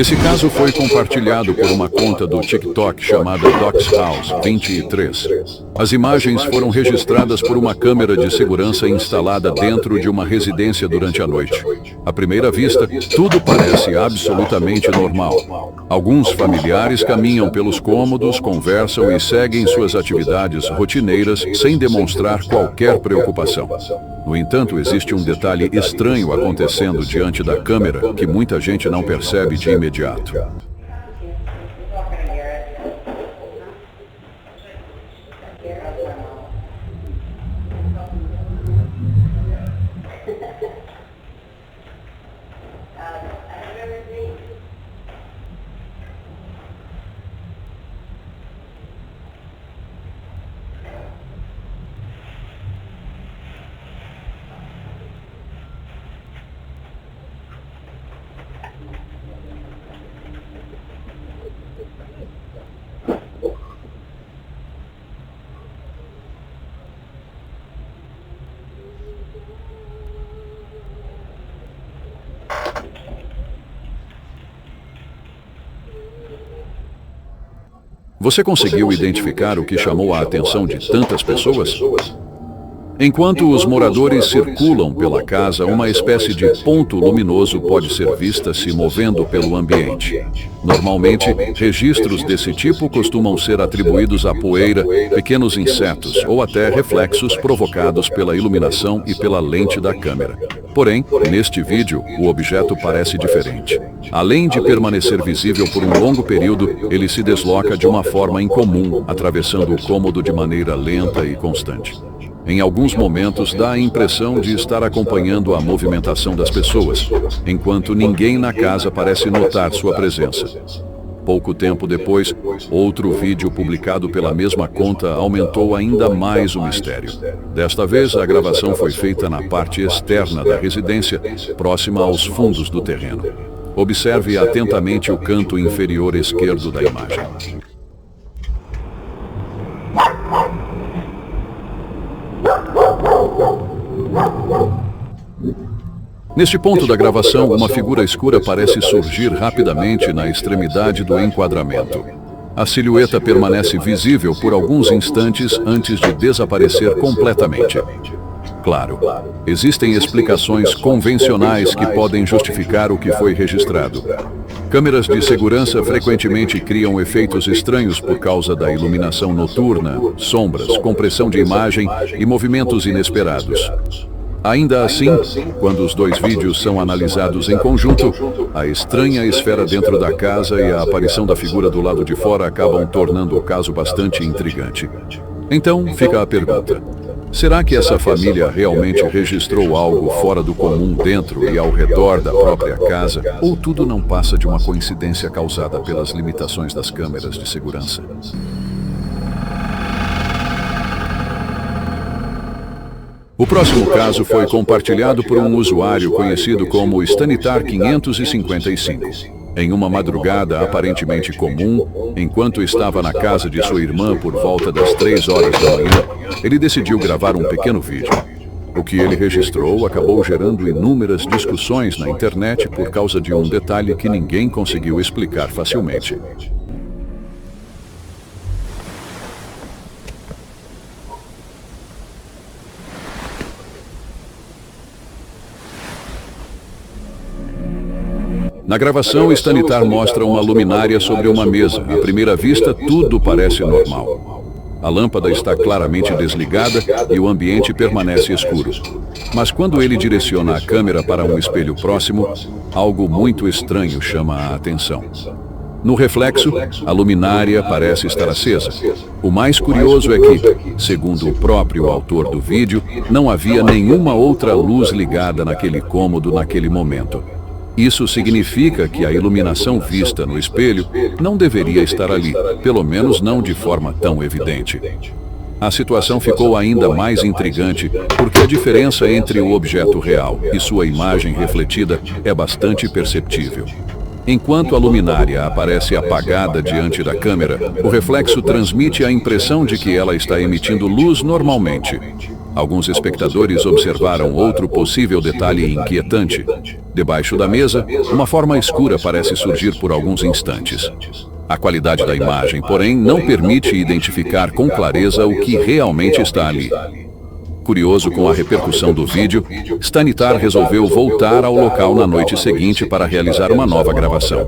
Esse caso foi compartilhado por uma conta do TikTok chamada DocsHouse23. As imagens foram registradas por uma câmera de segurança instalada dentro de uma residência durante a noite. À primeira vista, tudo parece absolutamente normal. Alguns familiares caminham pelos cômodos, conversam e seguem suas atividades rotineiras sem demonstrar qualquer preocupação. No entanto, existe um detalhe estranho acontecendo diante da câmera que muita gente não percebe de imediato. Você conseguiu identificar o que chamou a atenção de tantas pessoas? Enquanto os moradores circulam pela casa, uma espécie de ponto luminoso pode ser vista se movendo pelo ambiente. Normalmente, registros desse tipo costumam ser atribuídos a poeira, pequenos insetos ou até reflexos provocados pela iluminação e pela lente da câmera. Porém, neste vídeo, o objeto parece diferente. Além de permanecer visível por um longo período, ele se desloca de uma forma incomum, atravessando o cômodo de maneira lenta e constante. Em alguns momentos, dá a impressão de estar acompanhando a movimentação das pessoas, enquanto ninguém na casa parece notar sua presença. Pouco tempo depois, outro vídeo publicado pela mesma conta aumentou ainda mais o mistério. Desta vez, a gravação foi feita na parte externa da residência, próxima aos fundos do terreno. Observe atentamente o canto inferior esquerdo da imagem. Neste ponto da gravação, uma figura escura parece surgir rapidamente na extremidade do enquadramento. A silhueta permanece visível por alguns instantes antes de desaparecer completamente. Claro, existem explicações convencionais que podem justificar o que foi registrado. Câmeras de segurança frequentemente criam efeitos estranhos por causa da iluminação noturna, sombras, compressão de imagem e movimentos inesperados. Ainda assim, quando os dois vídeos são analisados em conjunto, a estranha esfera dentro da casa e a aparição da figura do lado de fora acabam tornando o caso bastante intrigante. Então, fica a pergunta: será que essa família realmente registrou algo fora do comum dentro e ao redor da própria casa, ou tudo não passa de uma coincidência causada pelas limitações das câmeras de segurança? O próximo caso foi compartilhado por um usuário conhecido como Stanitar555. Em uma madrugada aparentemente comum, enquanto estava na casa de sua irmã por volta das 3 horas da manhã, ele decidiu gravar um pequeno vídeo. O que ele registrou acabou gerando inúmeras discussões na internet por causa de um detalhe que ninguém conseguiu explicar facilmente. Na gravação, Stanitar mostra uma luminária sobre uma mesa. À primeira vista, tudo parece normal. A lâmpada está claramente desligada e o ambiente permanece escuro. Mas quando ele direciona a câmera para um espelho próximo, algo muito estranho chama a atenção. No reflexo, a luminária parece estar acesa. O mais curioso é que, segundo o próprio autor do vídeo, não havia nenhuma outra luz ligada naquele cômodo naquele momento. Isso significa que a iluminação vista no espelho não deveria estar ali, pelo menos não de forma tão evidente. A situação ficou ainda mais intrigante porque a diferença entre o objeto real e sua imagem refletida é bastante perceptível. Enquanto a luminária aparece apagada diante da câmera, o reflexo transmite a impressão de que ela está emitindo luz normalmente. Alguns espectadores observaram outro possível detalhe inquietante. Debaixo da mesa, uma forma escura parece surgir por alguns instantes. A qualidade da imagem, porém, não permite identificar com clareza o que realmente está ali. Curioso com a repercussão do vídeo, Stanitar resolveu voltar ao local na noite seguinte para realizar uma nova gravação.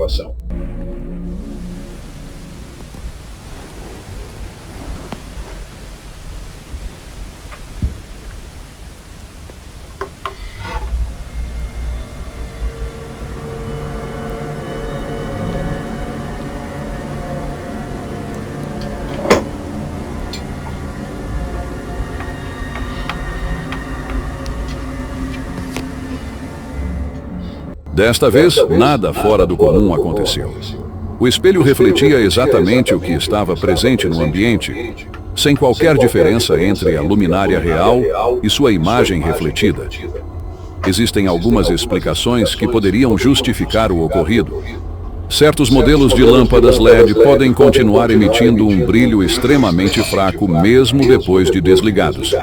Desta vez, nada fora do comum aconteceu. O espelho refletia exatamente o que estava presente no ambiente, sem qualquer diferença entre a luminária real e sua imagem refletida. Existem algumas explicações que poderiam justificar o ocorrido. Certos modelos de lâmpadas LED podem continuar emitindo um brilho extremamente fraco mesmo depois de desligados.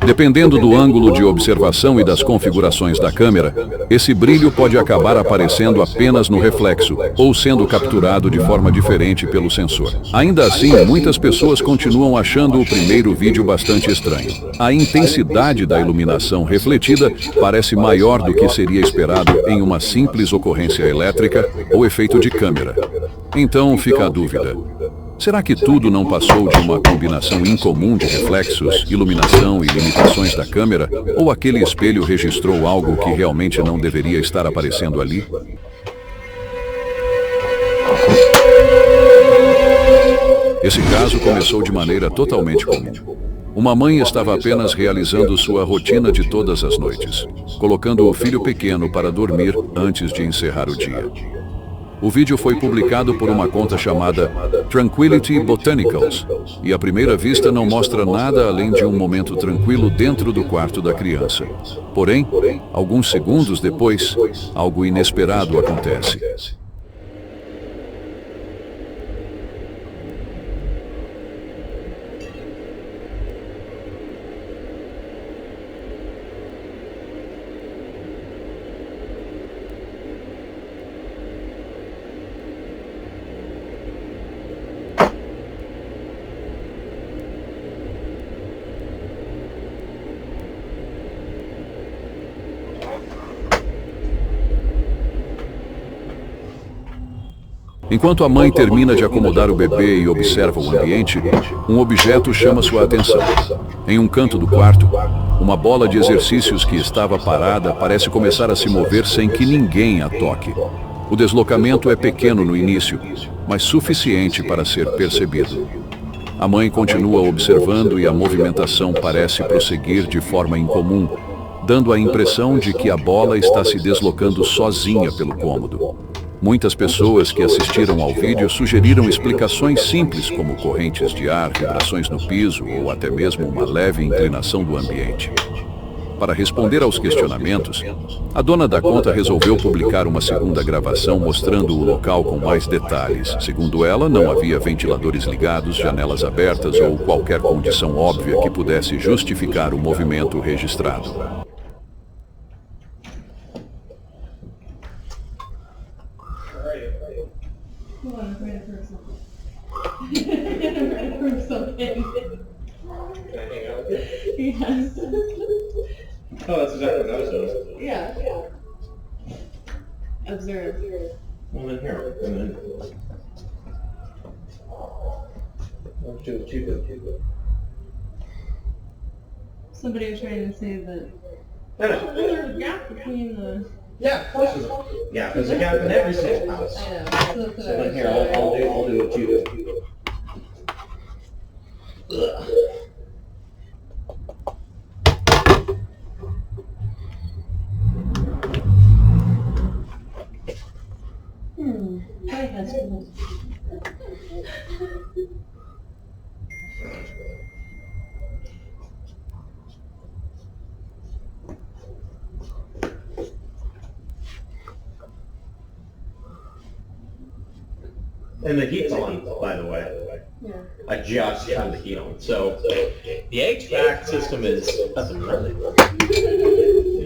Dependendo do ângulo de observação e das configurações da câmera, esse brilho pode acabar aparecendo apenas no reflexo, ou sendo capturado de forma diferente pelo sensor. Ainda assim, muitas pessoas continuam achando o primeiro vídeo bastante estranho. A intensidade da iluminação refletida parece maior do que seria esperado em uma simples ocorrência elétrica ou efeito de câmera. Então fica a dúvida. Será que tudo não passou de uma combinação incomum de reflexos, iluminação e limitações da câmera? Ou aquele espelho registrou algo que realmente não deveria estar aparecendo ali? Esse caso começou de maneira totalmente comum. Uma mãe estava apenas realizando sua rotina de todas as noites, colocando o filho pequeno para dormir antes de encerrar o dia. O vídeo foi publicado por uma conta chamada Tranquility Botanicals, e à primeira vista não mostra nada além de um momento tranquilo dentro do quarto da criança. Porém, alguns segundos depois, algo inesperado acontece. Enquanto a mãe termina de acomodar o bebê e observa o ambiente, um objeto chama sua atenção. Em um canto do quarto, uma bola de exercícios que estava parada parece começar a se mover sem que ninguém a toque. O deslocamento é pequeno no início, mas suficiente para ser percebido. A mãe continua observando e a movimentação parece prosseguir de forma incomum, dando a impressão de que a bola está se deslocando sozinha pelo cômodo. Muitas pessoas que assistiram ao vídeo sugeriram explicações simples como correntes de ar, vibrações no piso ou até mesmo uma leve inclinação do ambiente. Para responder aos questionamentos, a dona da conta resolveu publicar uma segunda gravação mostrando o local com mais detalhes. Segundo ela, não havia ventiladores ligados, janelas abertas ou qualquer condição óbvia que pudesse justificar o movimento registrado. Yes. Oh, that's exactly what I was doing. Yeah. Observe. Well, then here, and then. Let's do it too. Somebody was trying to say that No, no. there's a gap between the. Yeah, of course there's a, yeah, there's a gap in every single house. I know. So that's what So I then was here, I'll do what you do. Ugh. Hi, husband. And the heat's on, by the way. Yeah. I just turned the heat on, so The HVAC system is up and running.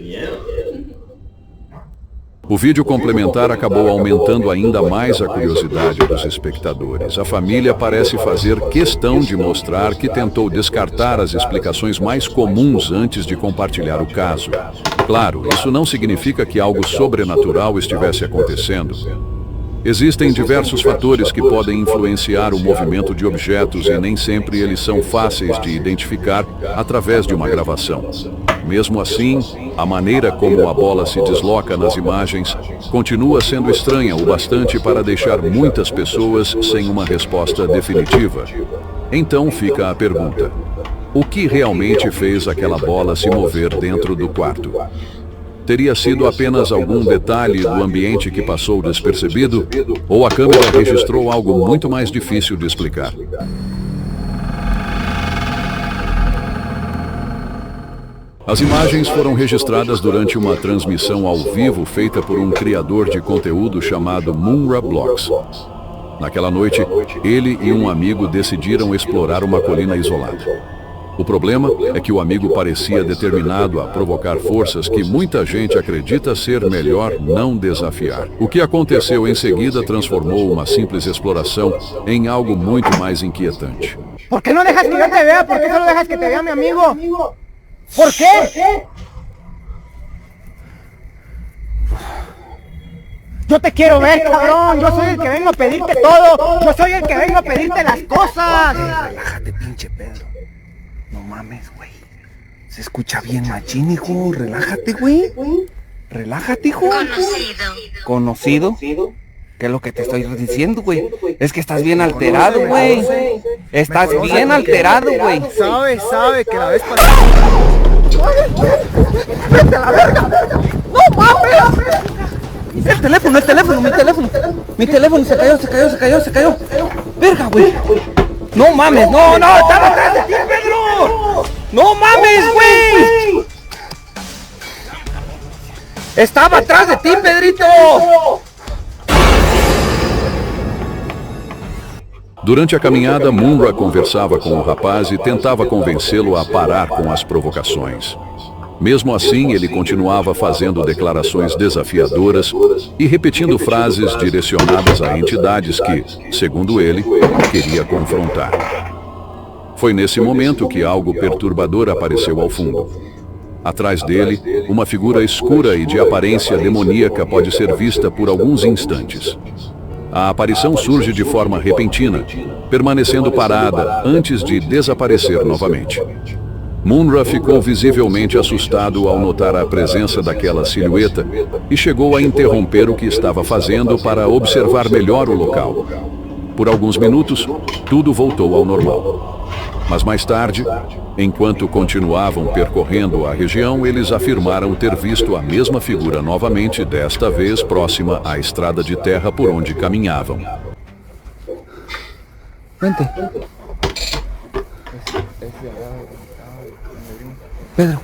Yeah. O vídeo complementar acabou aumentando ainda mais a curiosidade dos espectadores. A família parece fazer questão de mostrar que tentou descartar as explicações mais comuns antes de compartilhar o caso. Claro, isso não significa que algo sobrenatural estivesse acontecendo. Existem diversos fatores que podem influenciar o movimento de objetos e nem sempre eles são fáceis de identificar através de uma gravação. Mesmo assim, a maneira como a bola se desloca nas imagens continua sendo estranha o bastante para deixar muitas pessoas sem uma resposta definitiva. Então fica a pergunta: o que realmente fez aquela bola se mover dentro do quarto? Teria sido apenas algum detalhe do ambiente que passou despercebido? Ou a câmera registrou algo muito mais difícil de explicar? As imagens foram registradas durante uma transmissão ao vivo feita por um criador de conteúdo chamado Munra Blocks. Naquela noite, ele e um amigo decidiram explorar uma colina isolada. O problema é que o amigo parecia determinado a provocar forças que muita gente acredita ser melhor não desafiar. O que aconteceu em seguida transformou uma simples exploração em algo muito mais inquietante. ¿Por qué no dejas que yo te vea? ¿Por qué solo dejas que te vea mi amigo? ¿Por qué? Yo te quiero ver, cabrón. Yo soy el que vengo a pedirte todo. Yo soy el que vengo a pedirte las cosas. Relájate, pinche Pedro. No mames, güey. Se escucha bien machín, hijo. Relájate, güey. Relájate, hijo. ¿Conocido? ¿Qué es lo que te estoy diciendo, güey? Es que estás bien alterado, güey. Estás bien alterado, güey. Sabe que la vez pasada... ¡Vete a la verga! ¡No mames! El teléfono, mi teléfono se cayó. Verga, güey. No mames, no, estaba atrás de ti, Pedro. No mames, güey. Estaba atrás de ti, Pedrito. Durante a caminhada, Munra conversava com o rapaz e tentava convencê-lo a parar com as provocações. Mesmo assim, ele continuava fazendo declarações desafiadoras e repetindo frases direcionadas a entidades que, segundo ele, queria confrontar. Foi nesse momento que algo perturbador apareceu ao fundo. Atrás dele, uma figura escura e de aparência demoníaca pode ser vista por alguns instantes. A aparição surge de forma repentina, permanecendo parada antes de desaparecer novamente. Munra ficou visivelmente assustado ao notar a presença daquela silhueta e chegou a interromper o que estava fazendo para observar melhor o local. Por alguns minutos, tudo voltou ao normal. Mas mais tarde, enquanto continuavam percorrendo a região, eles afirmaram ter visto a mesma figura novamente, desta vez próxima à estrada de terra por onde caminhavam. Vente. Pedro.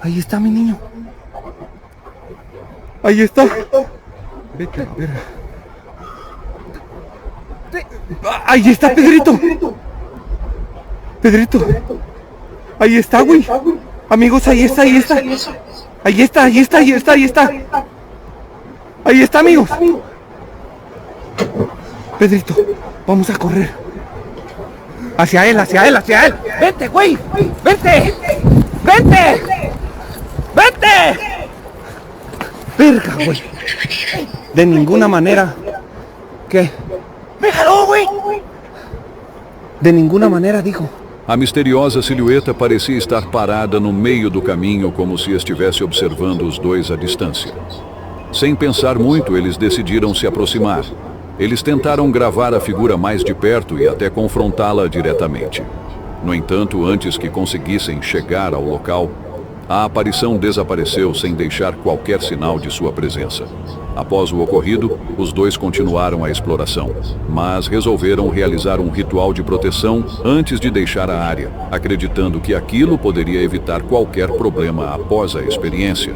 Ahí está mi niño. Ahí está. Vete, verga. Ahí está, Pedrito. Ahí está, güey. Amigos, ahí está. Ahí está, amigos. Pedrito, vamos a correr. Hacia él. Vente, güey. Vente. Verga, güey. De ninguna manera. ¿Qué? ¡Déjalo, güey! De ninguna manera, dijo. A misteriosa silhueta parecia estar parada no meio do caminho, como se estivesse observando os dois à distância. Sem pensar muito, eles decidiram se aproximar. Eles tentaram gravar a figura mais de perto e até confrontá-la diretamente. No entanto, antes que conseguissem chegar ao local, a aparição desapareceu sem deixar qualquer sinal de sua presença. Após o ocorrido, os dois continuaram a exploração, mas resolveram realizar um ritual de proteção antes de deixar a área, acreditando que aquilo poderia evitar qualquer problema após a experiência.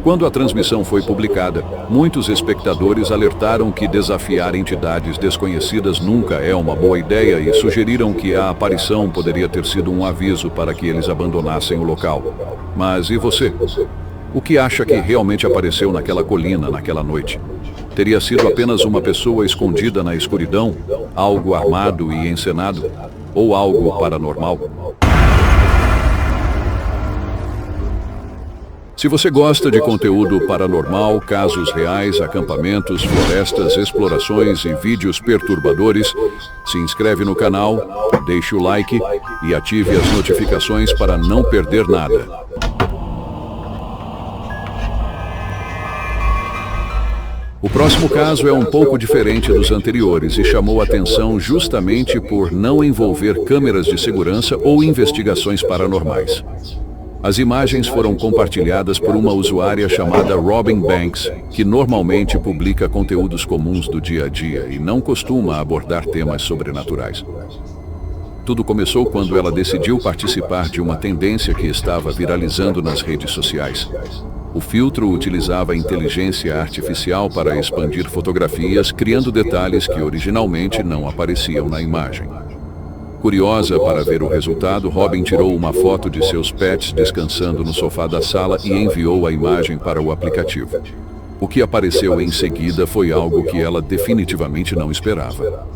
Quando a transmissão foi publicada, muitos espectadores alertaram que desafiar entidades desconhecidas nunca é uma boa ideia e sugeriram que a aparição poderia ter sido um aviso para que eles abandonassem o local. Mas e você? O que acha que realmente apareceu naquela colina naquela noite? Teria sido apenas uma pessoa escondida na escuridão, algo armado e encenado, ou algo paranormal? Se você gosta de conteúdo paranormal, casos reais, acampamentos, florestas, explorações e vídeos perturbadores, se inscreve no canal, deixe o like e ative as notificações para não perder nada. O próximo caso é um pouco diferente dos anteriores e chamou atenção justamente por não envolver câmeras de segurança ou investigações paranormais. As imagens foram compartilhadas por uma usuária chamada Robin Banks, que normalmente publica conteúdos comuns do dia a dia e não costuma abordar temas sobrenaturais. Tudo começou quando ela decidiu participar de uma tendência que estava viralizando nas redes sociais. O filtro utilizava inteligência artificial para expandir fotografias, criando detalhes que originalmente não apareciam na imagem. Curiosa para ver o resultado, Robin tirou uma foto de seus pets descansando no sofá da sala e enviou a imagem para o aplicativo. O que apareceu em seguida foi algo que ela definitivamente não esperava.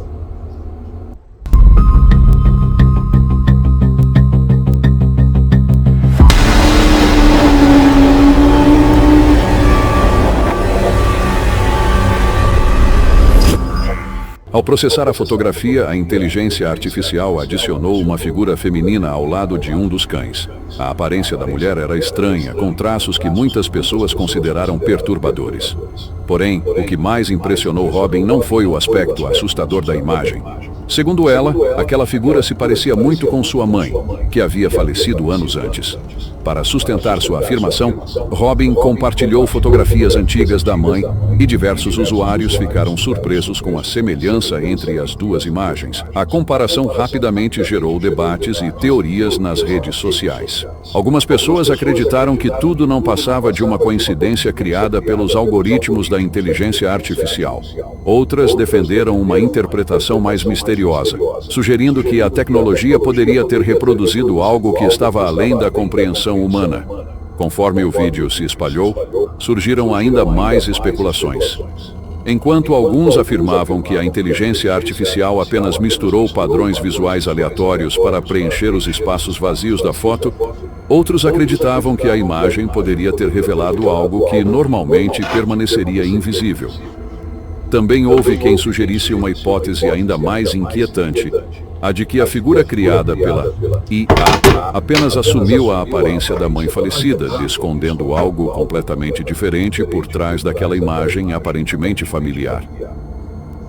Ao processar a fotografia, a inteligência artificial adicionou uma figura feminina ao lado de um dos cães. A aparência da mulher era estranha, com traços que muitas pessoas consideraram perturbadores. Porém, o que mais impressionou Robin não foi o aspecto assustador da imagem. Segundo ela, aquela figura se parecia muito com sua mãe, que havia falecido anos antes. Para sustentar sua afirmação, Robin compartilhou fotografias antigas da mãe e diversos usuários ficaram surpresos com a semelhança entre as duas imagens. A comparação rapidamente gerou debates e teorias nas redes sociais. Algumas pessoas acreditaram que tudo não passava de uma coincidência criada pelos algoritmos da inteligência artificial. Outras defenderam uma interpretação mais misteriosa, sugerindo que a tecnologia poderia ter reproduzido algo que estava além da compreensão humana. Conforme o vídeo se espalhou, surgiram ainda mais especulações. Enquanto alguns afirmavam que a inteligência artificial apenas misturou padrões visuais aleatórios para preencher os espaços vazios da foto, outros acreditavam que a imagem poderia ter revelado algo que normalmente permaneceria invisível. Também houve quem sugerisse uma hipótese ainda mais inquietante, a de que a figura criada pela IA apenas assumiu a aparência da mãe falecida, escondendo algo completamente diferente por trás daquela imagem aparentemente familiar.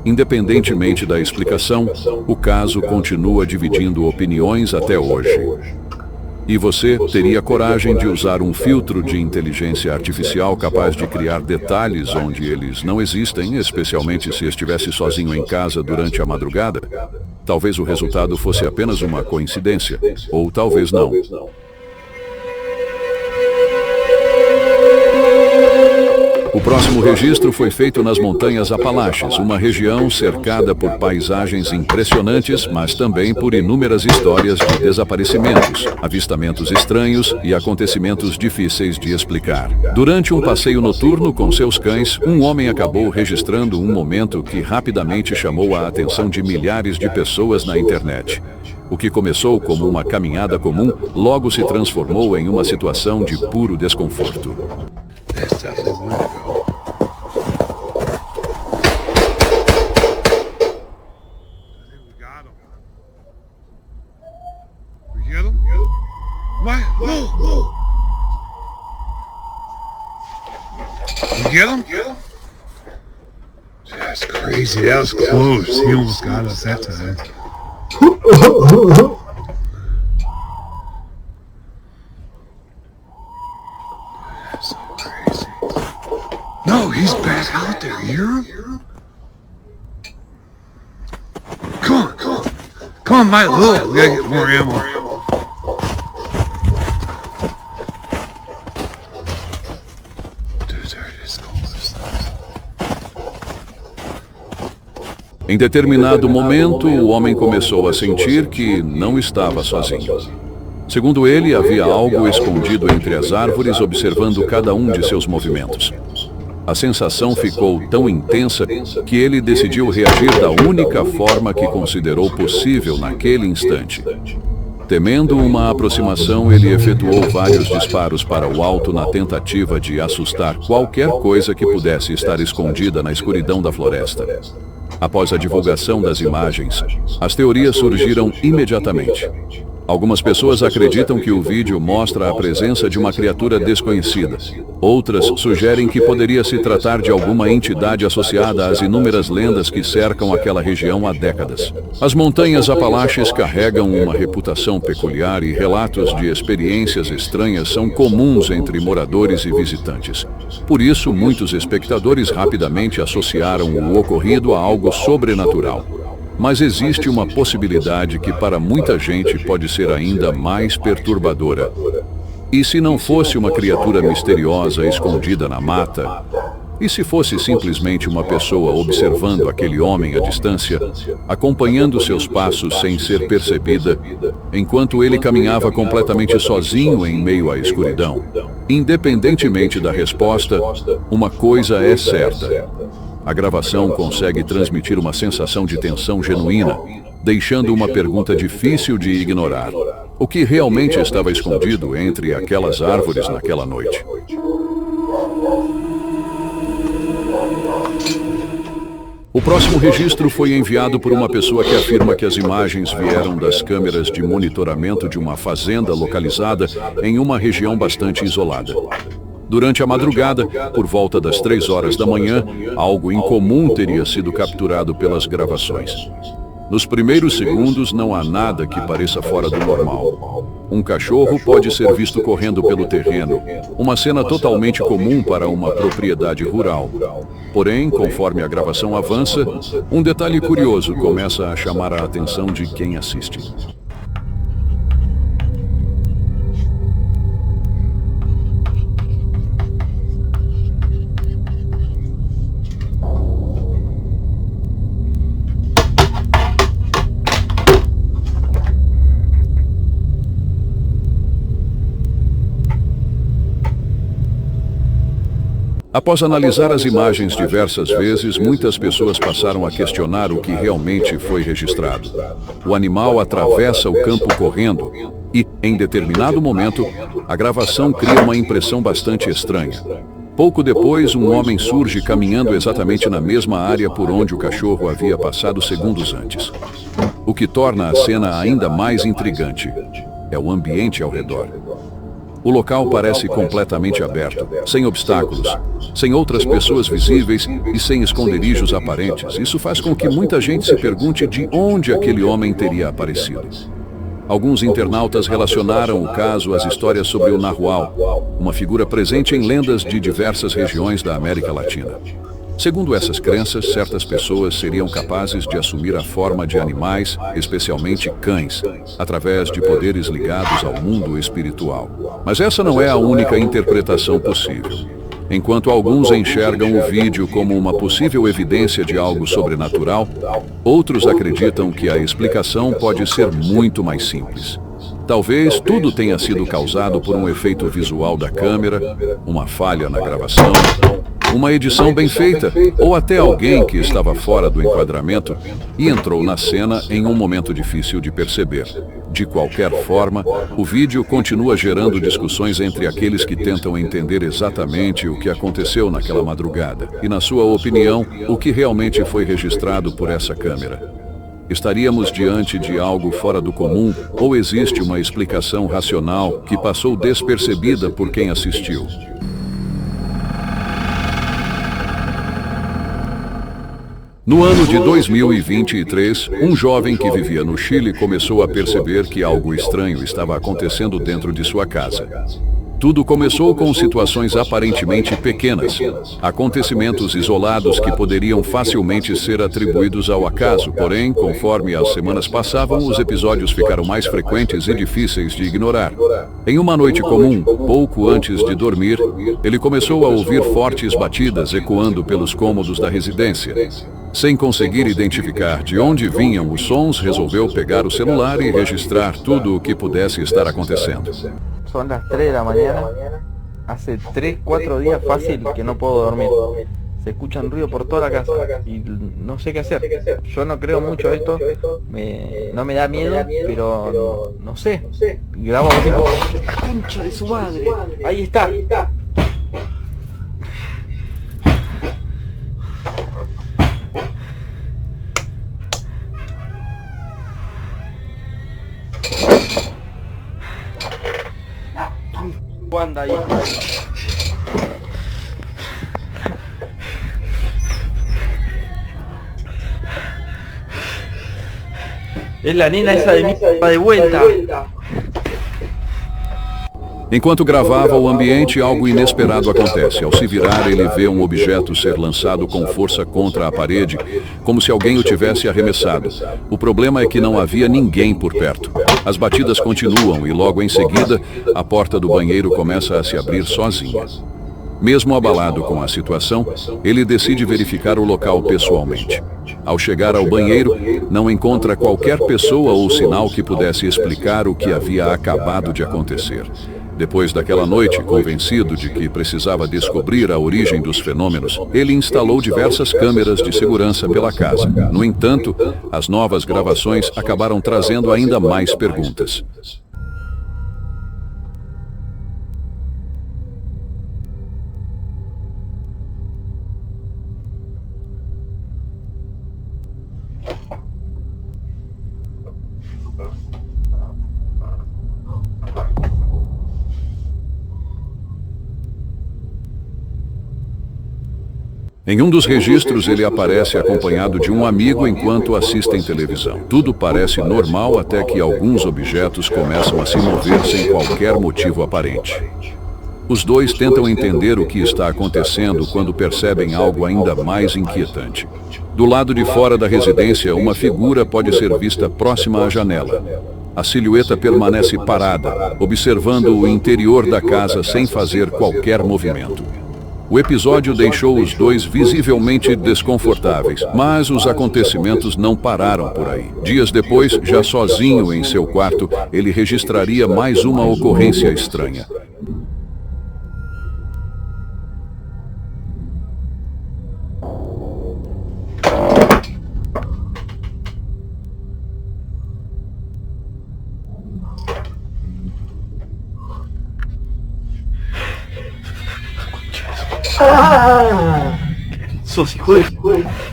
Independentemente da explicação, o caso continua dividindo opiniões até hoje. E você teria coragem de usar um filtro de inteligência artificial capaz de criar detalhes onde eles não existem, especialmente se estivesse sozinho em casa durante a madrugada? Talvez o resultado fosse apenas uma coincidência, ou talvez não. O próximo registro foi feito nas Montanhas Apalaches, uma região cercada por paisagens impressionantes, mas também por inúmeras histórias de desaparecimentos, avistamentos estranhos e acontecimentos difíceis de explicar. Durante um passeio noturno com seus cães, um homem acabou registrando um momento que rapidamente chamou a atenção de milhares de pessoas na internet. O que começou como uma caminhada comum, logo se transformou em uma situação de puro desconforto. That's definitely one to go. I think we got him. We get him? What? Whoa! You get him? That's crazy. That was close. He almost got us that time. No, he's back out there. You hear him? Come on. Come on, my little. We gotta get more ammo. Em determinado momento, o homem começou a sentir que não estava sozinho. Segundo ele, havia algo escondido entre as árvores observando cada um de seus movimentos. A sensação ficou tão intensa que ele decidiu reagir da única forma que considerou possível naquele instante. Temendo uma aproximação, ele efetuou vários disparos para o alto na tentativa de assustar qualquer coisa que pudesse estar escondida na escuridão da floresta. Após a divulgação das imagens, as teorias surgiram imediatamente. Algumas pessoas acreditam que o vídeo mostra a presença de uma criatura desconhecida. Outras sugerem que poderia se tratar de alguma entidade associada às inúmeras lendas que cercam aquela região há décadas. As montanhas Apalaches carregam uma reputação peculiar e relatos de experiências estranhas são comuns entre moradores e visitantes. Por isso, muitos espectadores rapidamente associaram o ocorrido a algo sobrenatural. Mas existe uma possibilidade que para muita gente pode ser ainda mais perturbadora. E se não fosse uma criatura misteriosa escondida na mata? E se fosse simplesmente uma pessoa observando aquele homem à distância, acompanhando seus passos sem ser percebida, enquanto ele caminhava completamente sozinho em meio à escuridão? Independentemente da resposta, uma coisa é certa. A gravação consegue transmitir uma sensação de tensão genuína, deixando uma pergunta difícil de ignorar. O que realmente estava escondido entre aquelas árvores naquela noite? O próximo registro foi enviado por uma pessoa que afirma que as imagens vieram das câmeras de monitoramento de uma fazenda localizada em uma região bastante isolada. Durante a madrugada, por volta das 3 horas da manhã, algo incomum teria sido capturado pelas gravações. Nos primeiros segundos não há nada que pareça fora do normal. Um cachorro pode ser visto correndo pelo terreno, uma cena totalmente comum para uma propriedade rural. Porém, conforme a gravação avança, um detalhe curioso começa a chamar a atenção de quem assiste. Após analisar as imagens diversas vezes, muitas pessoas passaram a questionar o que realmente foi registrado. O animal atravessa o campo correndo e, em determinado momento, a gravação cria uma impressão bastante estranha. Pouco depois, um homem surge caminhando exatamente na mesma área por onde o cachorro havia passado segundos antes. O que torna a cena ainda mais intrigante é o ambiente ao redor. O local parece completamente aberto, sem obstáculos, sem outras pessoas visíveis e sem esconderijos aparentes. Isso faz com que muita gente se pergunte de onde aquele homem teria aparecido. Alguns internautas relacionaram o caso às histórias sobre o Nahual, uma figura presente em lendas de diversas regiões da América Latina. Segundo essas crenças, certas pessoas seriam capazes de assumir a forma de animais, especialmente cães, através de poderes ligados ao mundo espiritual. Mas essa não é a única interpretação possível. Enquanto alguns enxergam o vídeo como uma possível evidência de algo sobrenatural, outros acreditam que a explicação pode ser muito mais simples. Talvez tudo tenha sido causado por um efeito visual da câmera, uma falha na gravação, uma edição bem feita, ou até alguém que estava fora do enquadramento e entrou na cena em um momento difícil de perceber. De qualquer forma, o vídeo continua gerando discussões entre aqueles que tentam entender exatamente o que aconteceu naquela madrugada. E, na sua opinião, o que realmente foi registrado por essa câmera? Estaríamos diante de algo fora do comum ou existe uma explicação racional que passou despercebida por quem assistiu? No ano de 2023, um jovem que vivia no Chile começou a perceber que algo estranho estava acontecendo dentro de sua casa. Tudo começou com situações aparentemente pequenas, acontecimentos isolados que poderiam facilmente ser atribuídos ao acaso, porém, conforme as semanas passavam, os episódios ficaram mais frequentes e difíceis de ignorar. Em uma noite comum, pouco antes de dormir, ele começou a ouvir fortes batidas ecoando pelos cômodos da residência. Sem conseguir identificar de onde vinham os sons, resolveu pegar o celular e registrar tudo o que pudesse estar acontecendo. Son las 3 de la mañana. Hace 3, 4 días fácil que no puedo dormir. Se escuchan ruido por toda la casa y no sé qué hacer. Yo no creo mucho esto, no me da miedo, pero no sé. Grabo así como, ¡la concha de su madre! Ahí está. Anda ahí. Es la nena esa de mierda de vuelta. Enquanto gravava o ambiente, algo inesperado acontece. Ao se virar, ele vê um objeto ser lançado com força contra a parede, como se alguém o tivesse arremessado. O problema é que não havia ninguém por perto. As batidas continuam e logo em seguida, a porta do banheiro começa a se abrir sozinha. Mesmo abalado com a situação, ele decide verificar o local pessoalmente. Ao chegar ao banheiro, não encontra qualquer pessoa ou sinal que pudesse explicar o que havia acabado de acontecer. Depois daquela noite, convencido de que precisava descobrir a origem dos fenômenos, ele instalou diversas câmeras de segurança pela casa. No entanto, as novas gravações acabaram trazendo ainda mais perguntas. Em um dos registros, ele aparece acompanhado de um amigo enquanto assistem televisão. Tudo parece normal até que alguns objetos começam a se mover sem qualquer motivo aparente. Os dois tentam entender o que está acontecendo quando percebem algo ainda mais inquietante. Do lado de fora da residência, uma figura pode ser vista próxima à janela. A silhueta permanece parada, observando o interior da casa sem fazer qualquer movimento. O episódio deixou os dois visivelmente desconfortáveis, mas os acontecimentos não pararam por aí. Dias depois, já sozinho em seu quarto, ele registraria mais uma ocorrência estranha. Sos hijo de...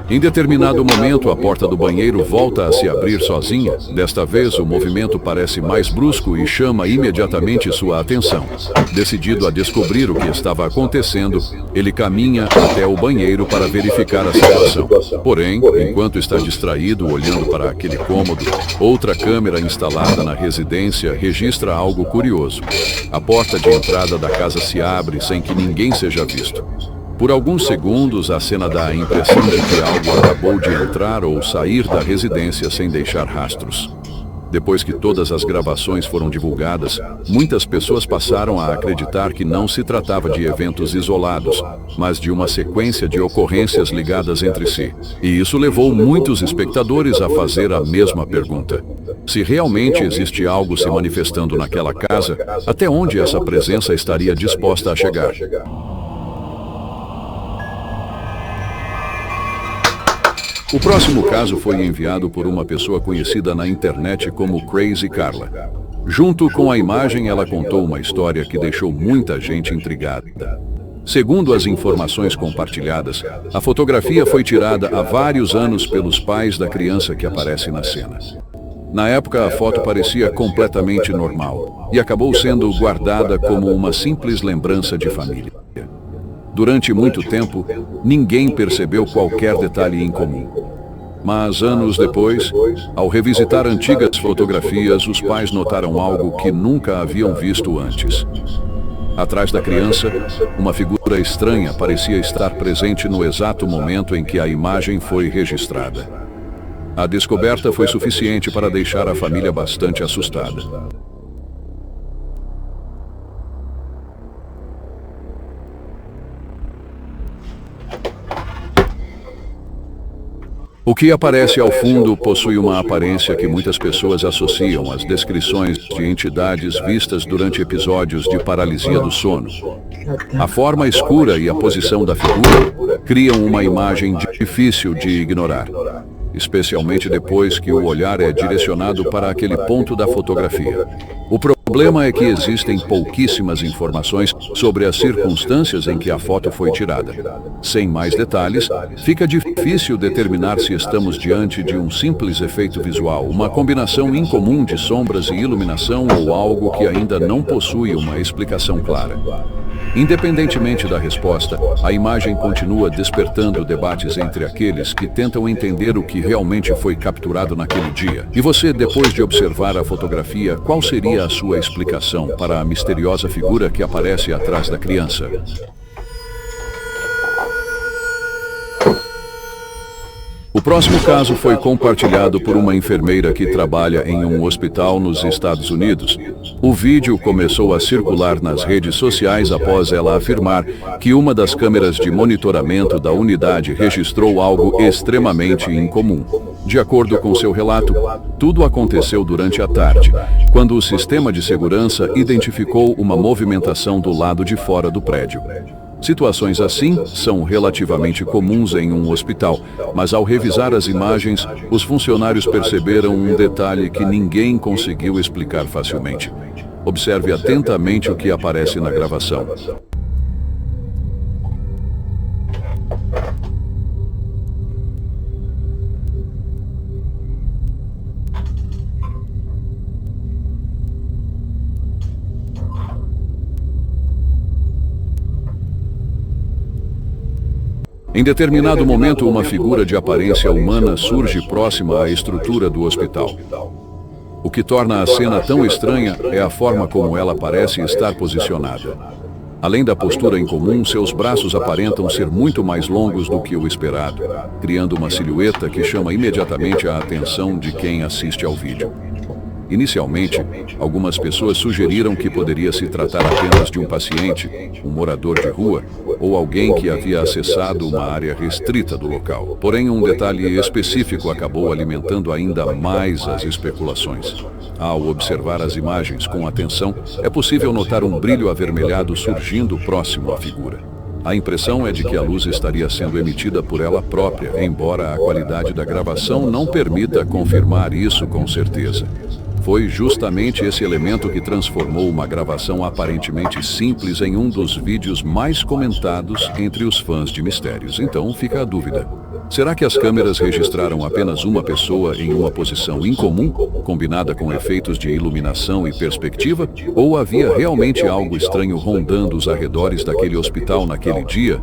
Em determinado momento, a porta do banheiro volta a se abrir sozinha. Desta vez, o movimento parece mais brusco e chama imediatamente sua atenção. Decidido a descobrir o que estava acontecendo, ele caminha até o banheiro para verificar a situação. Porém, enquanto está distraído olhando para aquele cômodo, outra câmera instalada na residência registra algo curioso. A porta de entrada da casa se abre sem que ninguém seja visto. Por alguns segundos, a cena dá a impressão de que algo acabou de entrar ou sair da residência sem deixar rastros. Depois que todas as gravações foram divulgadas, muitas pessoas passaram a acreditar que não se tratava de eventos isolados, mas de uma sequência de ocorrências ligadas entre si. E isso levou muitos espectadores a fazer a mesma pergunta. Se realmente existe algo se manifestando naquela casa, até onde essa presença estaria disposta a chegar? O próximo caso foi enviado por uma pessoa conhecida na internet como Crazy Carla. Junto com a imagem, ela contou uma história que deixou muita gente intrigada. Segundo as informações compartilhadas, a fotografia foi tirada há vários anos pelos pais da criança que aparece na cena. Na época, a foto parecia completamente normal e acabou sendo guardada como uma simples lembrança de família. Durante muito tempo, ninguém percebeu qualquer detalhe incomum. Mas anos depois, ao revisitar antigas fotografias, os pais notaram algo que nunca haviam visto antes. Atrás da criança, uma figura estranha parecia estar presente no exato momento em que a imagem foi registrada. A descoberta foi suficiente para deixar a família bastante assustada. O que aparece ao fundo possui uma aparência que muitas pessoas associam às descrições de entidades vistas durante episódios de paralisia do sono. A forma escura e a posição da figura criam uma imagem difícil de ignorar, especialmente depois que o olhar é direcionado para aquele ponto da fotografia. O problema é que existem pouquíssimas informações sobre as circunstâncias em que a foto foi tirada. Sem mais detalhes, fica difícil determinar se estamos diante de um simples efeito visual, uma combinação incomum de sombras e iluminação ou algo que ainda não possui uma explicação clara. Independentemente da resposta, a imagem continua despertando debates entre aqueles que tentam entender o que realmente foi capturado naquele dia. E você, depois de observar a fotografia, qual seria a sua explicação para a misteriosa figura que aparece atrás da criança? O próximo caso foi compartilhado por uma enfermeira que trabalha em um hospital nos Estados Unidos. O vídeo começou a circular nas redes sociais após ela afirmar que uma das câmeras de monitoramento da unidade registrou algo extremamente incomum. De acordo com seu relato, tudo aconteceu durante a tarde, quando o sistema de segurança identificou uma movimentação do lado de fora do prédio. Situações assim são relativamente comuns em um hospital, mas ao revisar as imagens, os funcionários perceberam um detalhe que ninguém conseguiu explicar facilmente. Observe atentamente o que aparece na gravação. Em determinado momento, uma figura de aparência humana surge próxima à estrutura do hospital. O que torna a cena tão estranha é a forma como ela parece estar posicionada. Além da postura incomum, seus braços aparentam ser muito mais longos do que o esperado, criando uma silhueta que chama imediatamente a atenção de quem assiste ao vídeo. Inicialmente, algumas pessoas sugeriram que poderia se tratar apenas de um paciente, um morador de rua, ou alguém que havia acessado uma área restrita do local. Porém, um detalhe específico acabou alimentando ainda mais as especulações. Ao observar as imagens com atenção, é possível notar um brilho avermelhado surgindo próximo à figura. A impressão é de que a luz estaria sendo emitida por ela própria, embora a qualidade da gravação não permita confirmar isso com certeza. Foi justamente esse elemento que transformou uma gravação aparentemente simples em um dos vídeos mais comentados entre os fãs de mistérios. Então fica a dúvida. Será que as câmeras registraram apenas uma pessoa em uma posição incomum, combinada com efeitos de iluminação e perspectiva? Ou havia realmente algo estranho rondando os arredores daquele hospital naquele dia?